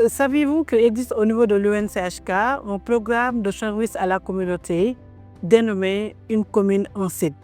Saviez-vous qu'il existe au niveau de l'UNCHK un programme de service à la communauté dénommé Une commune, un site?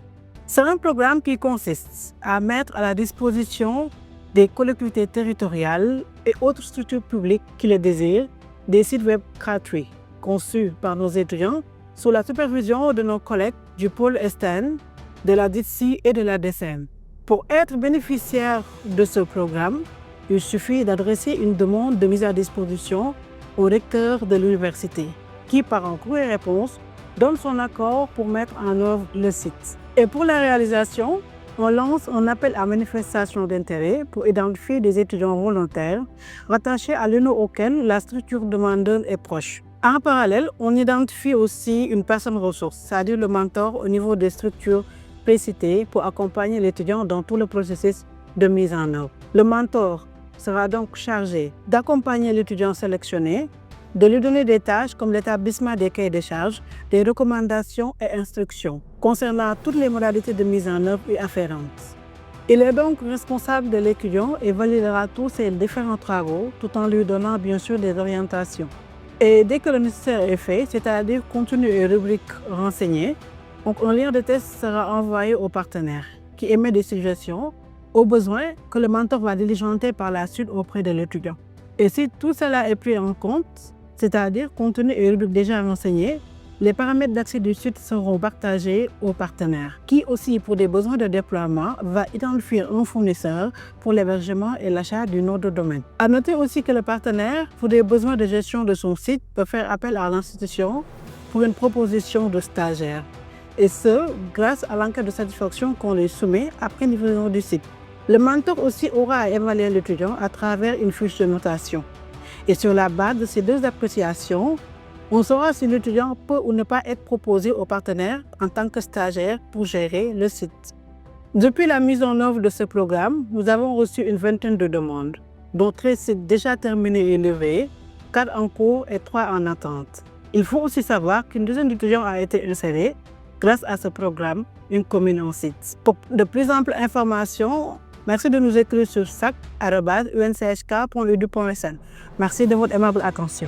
C'est un programme qui consiste à mettre à la disposition des collectivités territoriales et autres structures publiques qui le désirent des sites web gratuits conçus par nos étudiants sous la supervision de nos collègues du pôle STN, de la DITSI et de la DSM. Pour être bénéficiaire de ce programme, il suffit d'adresser une demande de mise à disposition au recteur de l'université, qui, par un courrier-réponse, donne son accord pour mettre en œuvre le site. Et pour la réalisation, on lance un appel à manifestation d'intérêt pour identifier des étudiants volontaires rattachés à l'UNO auquel la structure demandeuse est proche. En parallèle, on identifie aussi une personne ressource, c'est-à-dire le mentor au niveau des structures précitées pour accompagner l'étudiant dans tout le processus de mise en œuvre. Le mentor sera donc chargé d'accompagner l'étudiant sélectionné, de lui donner des tâches comme l'établissement des cahiers de charges, des recommandations et instructions concernant toutes les modalités de mise en œuvre et afférentes. Il est donc responsable de l'étudiant et validera tous ses différents travaux tout en lui donnant bien sûr des orientations. Et dès que le nécessaire est fait, c'est-à-dire contenu et rubrique renseignés, donc un lien de test sera envoyé au partenaire qui émet des suggestions au besoin que le mentor va diligenter par la suite auprès de l'étudiant. Et si tout cela est pris en compte, c'est-à-dire contenu et rubrique déjà renseignés, les paramètres d'accès du site seront partagés aux partenaires, qui aussi, pour des besoins de déploiement, va identifier un fournisseur pour l'hébergement et l'achat du nom de domaine. À noter aussi que le partenaire, pour des besoins de gestion de son site, peut faire appel à l'institution pour une proposition de stagiaire. Et ce, grâce à l'enquête de satisfaction qu'on lui soumet après livraison du site. Le mentor aussi aura à évaluer l'étudiant à travers une fiche de notation. Et sur la base de ces deux appréciations, on saura si l'étudiant peut ou ne pas être proposé au partenaire en tant que stagiaire pour gérer le site. Depuis la mise en œuvre de ce programme, nous avons reçu une vingtaine de demandes, dont 13 sites déjà terminés et levés, 4 en cours et 3 en attente. Il faut aussi savoir qu'une douzaine d'étudiants a été insérée grâce à ce programme Une commune, un site. Pour de plus amples informations, merci de nous écrire sur sac@unchk.edu.sn. Merci de votre aimable attention.